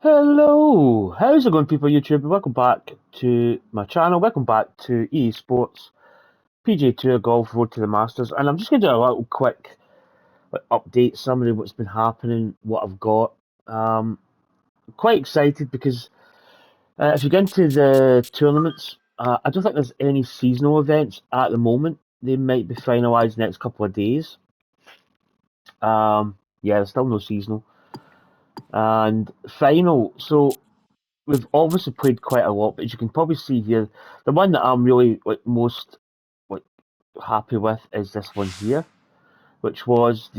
Hello, how's it going, people? YouTube, welcome back to my channel. Welcome back to EA Sports PGA Tour Golf Road to the Masters, and I'm just going to do a little quick update, summary of what's been happening, what I've got. Quite excited because if you get into the tournaments, I don't think there's any seasonal events at the moment. They might be finalised next couple of days. Yeah, there's still no seasonal and final. So we've obviously played quite a lot, but as you can probably see here, the one that I'm really most like happy with is this one here, which was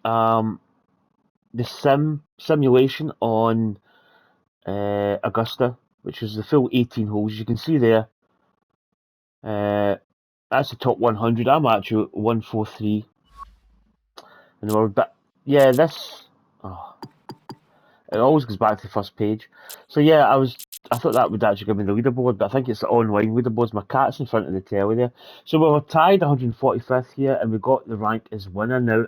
um the simulation on Augusta, which was the full 18 holes. You can see there, uh, that's the top 100. I'm actually 143 in the world, but yeah, this. Oh, it always goes back to the first page. So yeah, I thought that would actually give me the leaderboard, but I think it's the online leaderboards. My cat's in front of the telly there. So we were tied 145th here, and we got the rank as winner. Now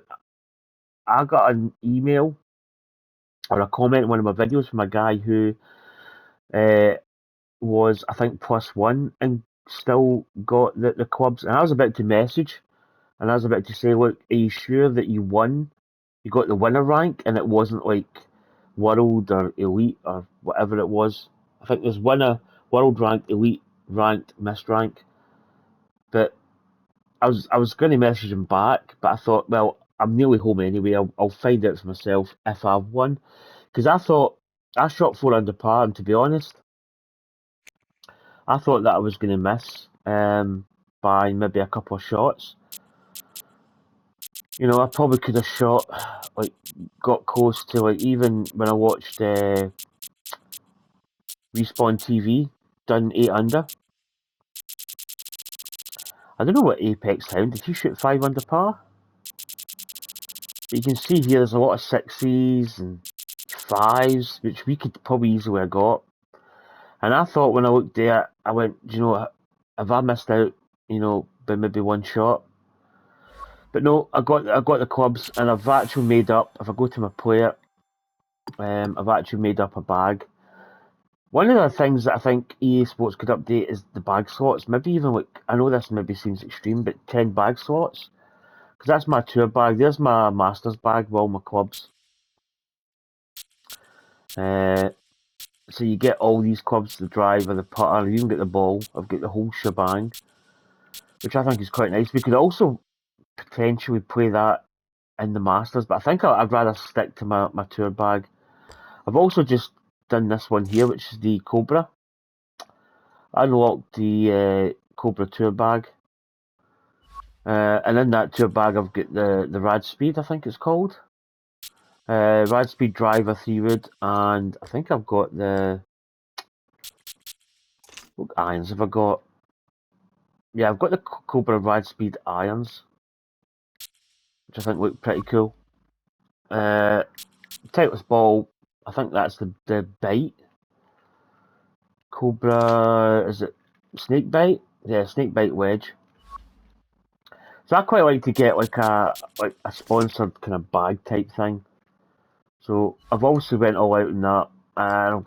I got an email or a comment in one of my videos from a guy who uh, was, I think, +1 and still got the clubs. And I was about to message, and I was about to say, look, are you sure that you won? You got the winner rank, and it wasn't like world or elite or whatever it was. I think there's winner, world rank, elite ranked, missed rank. But I was going to message him back, but I thought, well, I'm nearly home anyway. I'll find out for myself if I've won, because I thought I shot 4 under par, and to be honest, I thought that I was going to miss by maybe a couple of shots. You know, I probably could have shot like got close to like even when I watched Respawn TV done 8 under. I don't know what Apex Hound did he shoot 5 under par? But you can see here there's a lot of sixes and fives, which we could probably easily have got. And I thought when I looked there, I went, do you know, have I missed out, by maybe one shot? But no, I got the clubs, and I've actually made up. If I go to my player, I've actually made up a bag. One of the things that I think EA Sports could update is the bag slots. Maybe even like, I know this maybe seems extreme, but 10 bag slots. Because that's my tour bag. There's my Masters bag with all my clubs. Uh, so you get all these clubs, the driver, the putter, you even get the ball. I've got the whole shebang, which I think is quite nice. We could also potentially play that in the Masters, but I think I'd rather stick to my tour bag. I've also just done this one here, which is the Cobra. I unlocked the Cobra tour bag. And in that tour bag, I've got the Rad Speed, I think it's called. Rad Speed driver 3-wood, and I think I've got what irons have I got? Yeah, I've got the Cobra Rad Speed irons, which I think look pretty cool. Titleist ball, I think that's the bite. Cobra, is it snake bite? Yeah, snake bite wedge. So I quite like to get like a sponsored kind of bag type thing. So I've also went all out in that, and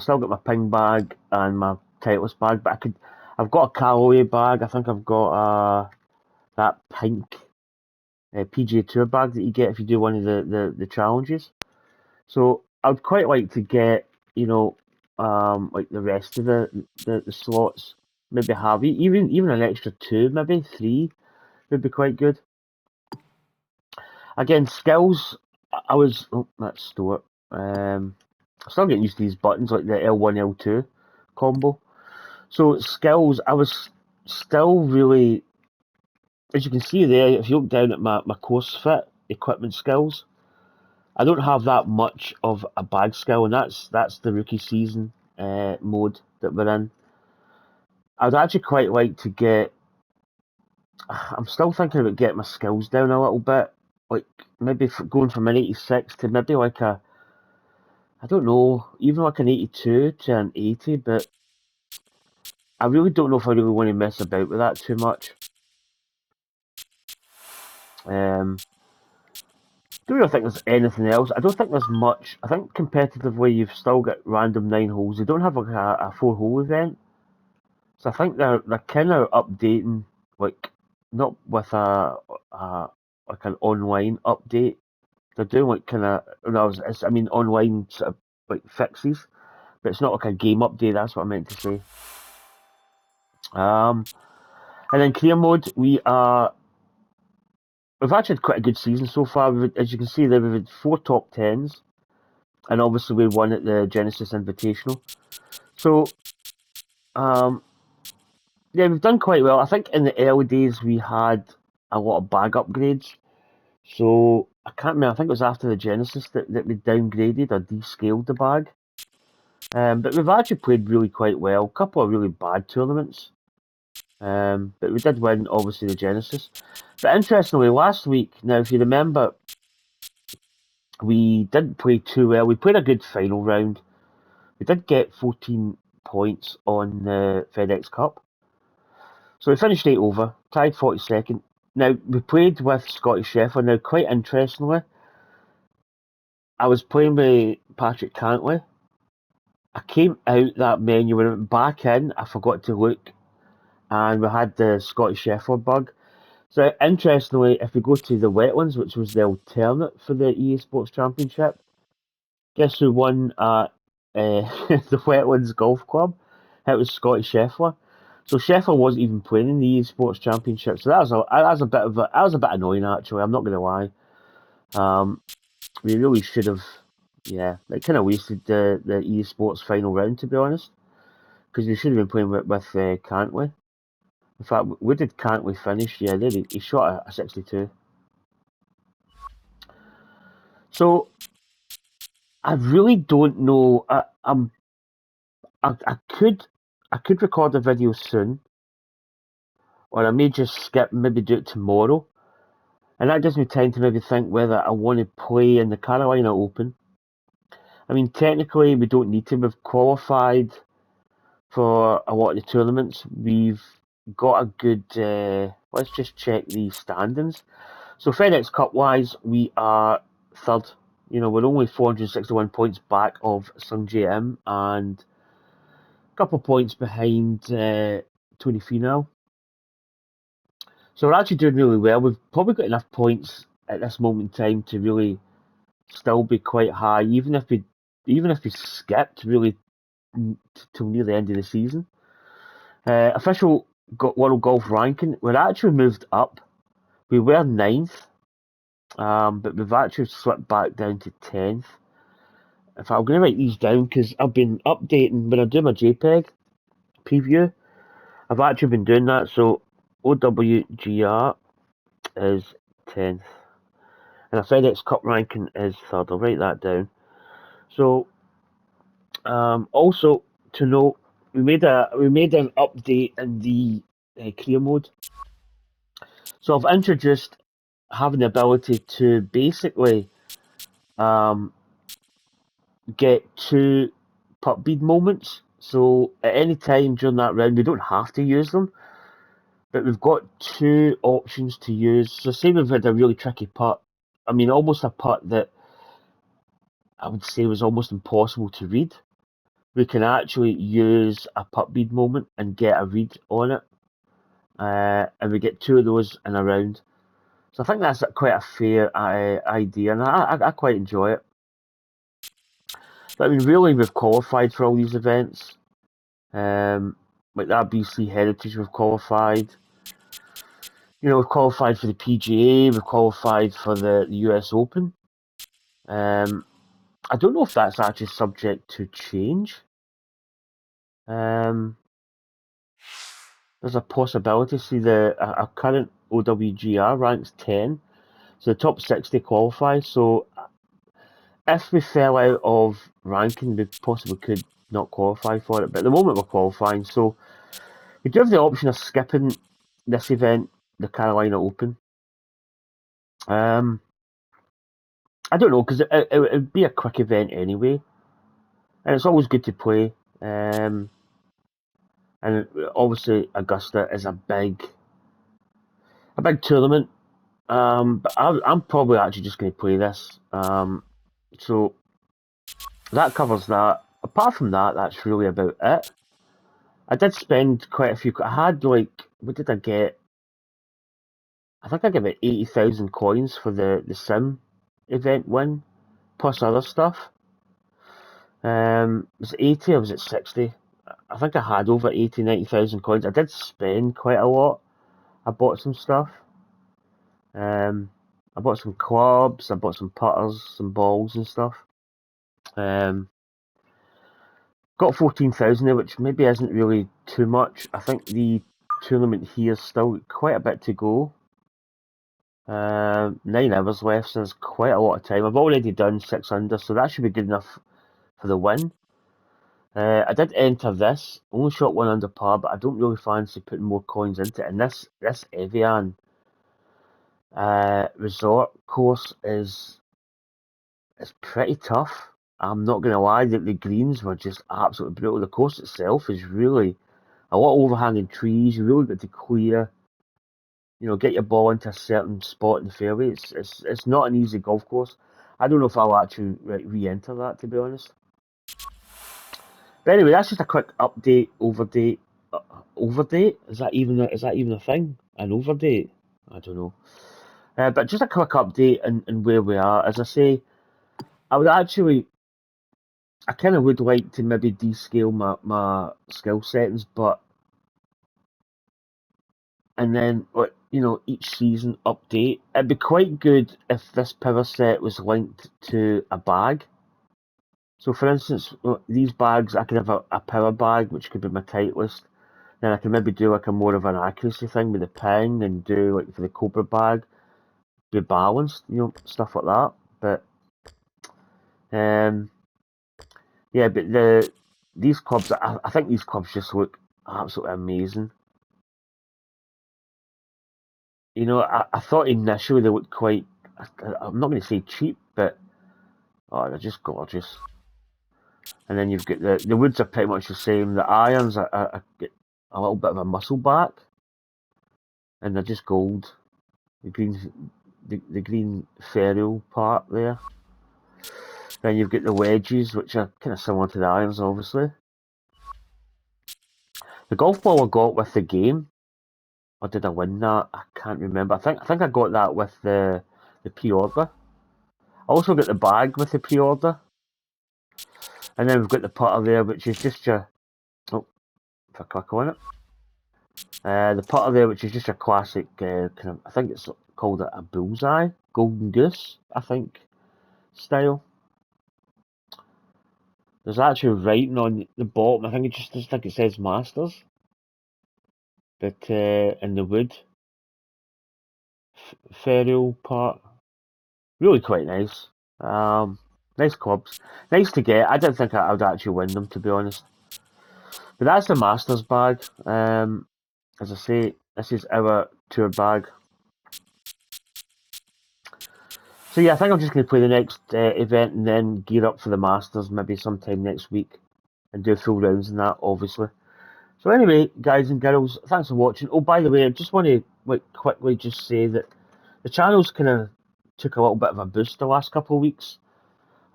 still got my ping bag and my Titleist bag, but I've got a Callaway bag. I think I've got that pink PGA Tour bag that you get if you do one of the challenges. So I'd quite like to get, like the rest of the slots. Maybe have even an extra two, maybe three would be quite good. Again, skills. I was that's Stuart. I'm still getting used to these buttons like the L1, L2 combo. So skills, I was still really, as you can see there, if you look down at my course fit equipment skills, I don't have that much of a bag skill, and that's the rookie season mode that we're in. I'd actually quite like to get. I'm still thinking about getting my skills down a little bit, like maybe going from an 86 to maybe like I don't know, even like an 82 to an 80, but I really don't know if I really want to mess about with that too much. Um, don't really think there's anything else. I don't think there's much. I think competitively you've still got random 9 holes. They don't have like a 4 hole event. So I think they're kind of updating, like not with a like an online update. They're doing like kind of no, I mean online sort of like fixes, but it's not like a game update. That's what I meant to say. Um, and then career mode, we've actually had quite a good season so far. As you can see there, we've had 4 top 10s, and obviously we won at the Genesis Invitational. So um, yeah, we've done quite well. I think in the early days we had a lot of bag upgrades. So I can't remember. I think it was after the Genesis that we downgraded or descaled the bag. But we've actually played really quite well. A couple of really bad tournaments. But we did win, obviously, the Genesis. But interestingly, last week, now if you remember, we didn't play too well. We played a good final round. We did get 14 points on the FedEx Cup. So we finished 8 over, tied 42nd. Now, we played with Scottish Sheffield. Now, quite interestingly, I was playing with Patrick Cantley. I came out that menu, when I went back in, I forgot to look, and we had the Scottish Sheffield bug. So, interestingly, if we go to the Wetlands, which was the alternate for the EA Sports Championship, guess who won at the Wetlands Golf Club? It was Scottish Sheffield. So Sheffield wasn't even playing in the EA Sports Championship. So that was a bit annoying actually. I'm not going to lie. Um, we really should have, yeah, it kind of wasted the EA Sports final round to be honest, because we should have been playing with Cantley. In fact, where did Cantley finish? Yeah, there he shot a 62. So I really don't know. I could record a video soon, or I may just skip, maybe do it tomorrow, and that gives me time to maybe think whether I want to play in the Carolina Open. I mean, technically, we don't need to. We've qualified for a lot of the tournaments. We've got a good. Let's just check the standings. So FedEx Cup wise, we are third. You know, we're only 461 points back of Sung JM and a couple of points behind Tony Finau. So we're actually doing really well. We've probably got enough points at this moment in time to really still be quite high, even if we skipped really till near the end of the season. Official World Golf ranking, we're actually moved up. We were ninth, but we've actually slipped back down to 10th. In fact, I'm going to write these down because I've been updating when I do my JPEG preview. I've actually been doing that. So OWGR is 10th, and our FedEx Cup ranking is third. I'll write that down. So also to note, we made an update in the career mode. So I've introduced having the ability to basically um, get 2 putt bead moments. So at any time during that round, we don't have to use them, but we've got 2 options to use. So say we've had a really tricky putt. I mean, almost a putt that I would say was almost impossible to read. We can actually use a putt bead moment and get a read on it, and we get 2 of those in a round. So I think that's quite a fair idea, and I quite enjoy it. But I mean, really, we've qualified for all these events. Like that BC Heritage, we've qualified. You know, we've qualified for the PGA, we've qualified for the US Open. I don't know if that's actually subject to change. Um, there's a possibility. See, our current OWGR ranks 10, so the top 60 qualify. So if we fell out of ranking, we possibly could not qualify for it. But at the moment, we're qualifying, so we do have the option of skipping this event, the Carolina Open. I don't know, because it would be a quick event anyway, and it's always good to play. And obviously, Augusta is a big tournament. But I'm probably actually just going to play this. So that covers that. Apart from that, that's really about it. I did spend quite a few. I had like, what did I get? I think I got about 80,000 coins for the Sim event win, plus other stuff. Was it 80 or was it 60? I think I had over 80, 90,000 coins. I did spend quite a lot. I bought some stuff. Um, I bought some clubs, I bought some putters, some balls and stuff. Um, got 14,000 there, which maybe isn't really too much. I think the tournament here's still quite a bit to go. 9 hours left, so there's quite a lot of time. I've already done 6 under, so that should be good enough for the win. I did enter this, only shot 1 under par, but I don't really fancy putting more coins into it. And this Evian resort course is pretty tough. I'm not going to lie, that the greens were just absolutely brutal. The course itself is really a lot of overhanging trees. You really got to clear, get your ball into a certain spot in the fairway. It's not an easy golf course. I don't know if I'll actually re-enter that, to be honest. But anyway, that's just a quick update, overdate. Is that even a thing? An overdate? I don't know. But just a quick update and where we are. As I say, I would actually I kind of would like to maybe descale my skill settings, but and then each season update. It'd be quite good if this power set was linked to a bag. So for instance, these bags, I could have a power bag, which could be my Titleist. Then I can maybe do like a more of an accuracy thing with the ping and do like for the Cobra bag, be balanced, stuff like that. But um, yeah, but these clubs, I think these clubs just look absolutely amazing. I thought initially they looked quite. I'm not going to say cheap, but they're just gorgeous. And then you've got the woods are pretty much the same. The irons are get a little bit of a muscle back, and they're just gold. The green ferrule part there. Then you've got the wedges, which are kind of similar to the irons, obviously. The golf ball I got with the game, or did I win that? I can't remember. I think I got that with the pre-order. I also got the bag with the pre-order. And then we've got the putter there, which is just your. Oh, if I click on it. The putter there, which is just a classic kind of. I think it's called a bullseye, golden goose, I think, style. There's actually writing on the bottom. I think it says Masters, but in the wood ferrule part, really quite nice. Nice clubs, nice to get. I didn't think I would actually win them, to be honest. But that's the Masters bag. As I say, this is our tour bag. So yeah, I think I'm just going to play the next event and then gear up for the Masters maybe sometime next week and do full rounds in that, obviously. So anyway, guys and girls, thanks for watching. Oh, by the way, I just want to quickly just say that the channel's kind of took a little bit of a boost the last couple of weeks.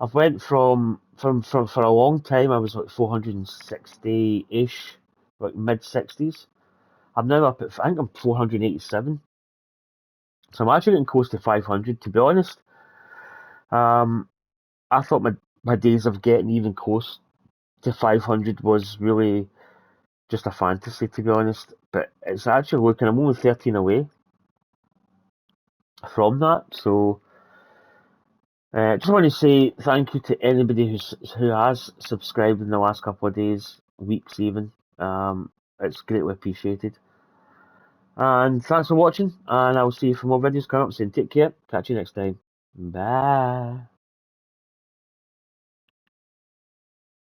I've went from for a long time I was like 460-ish, like mid 60s. I'm now up at I think I'm 487. So I'm actually getting close to 500. To be honest, um, I thought my days of getting even close to 500 was really just a fantasy, to be honest. But it's actually looking, I'm only 13 away from that. So just want to say thank you to anybody who has subscribed in the last couple of days, weeks even. It's greatly appreciated. And thanks for watching, and I'll see you for more videos coming up soon. Take care. Catch you next time. Bye.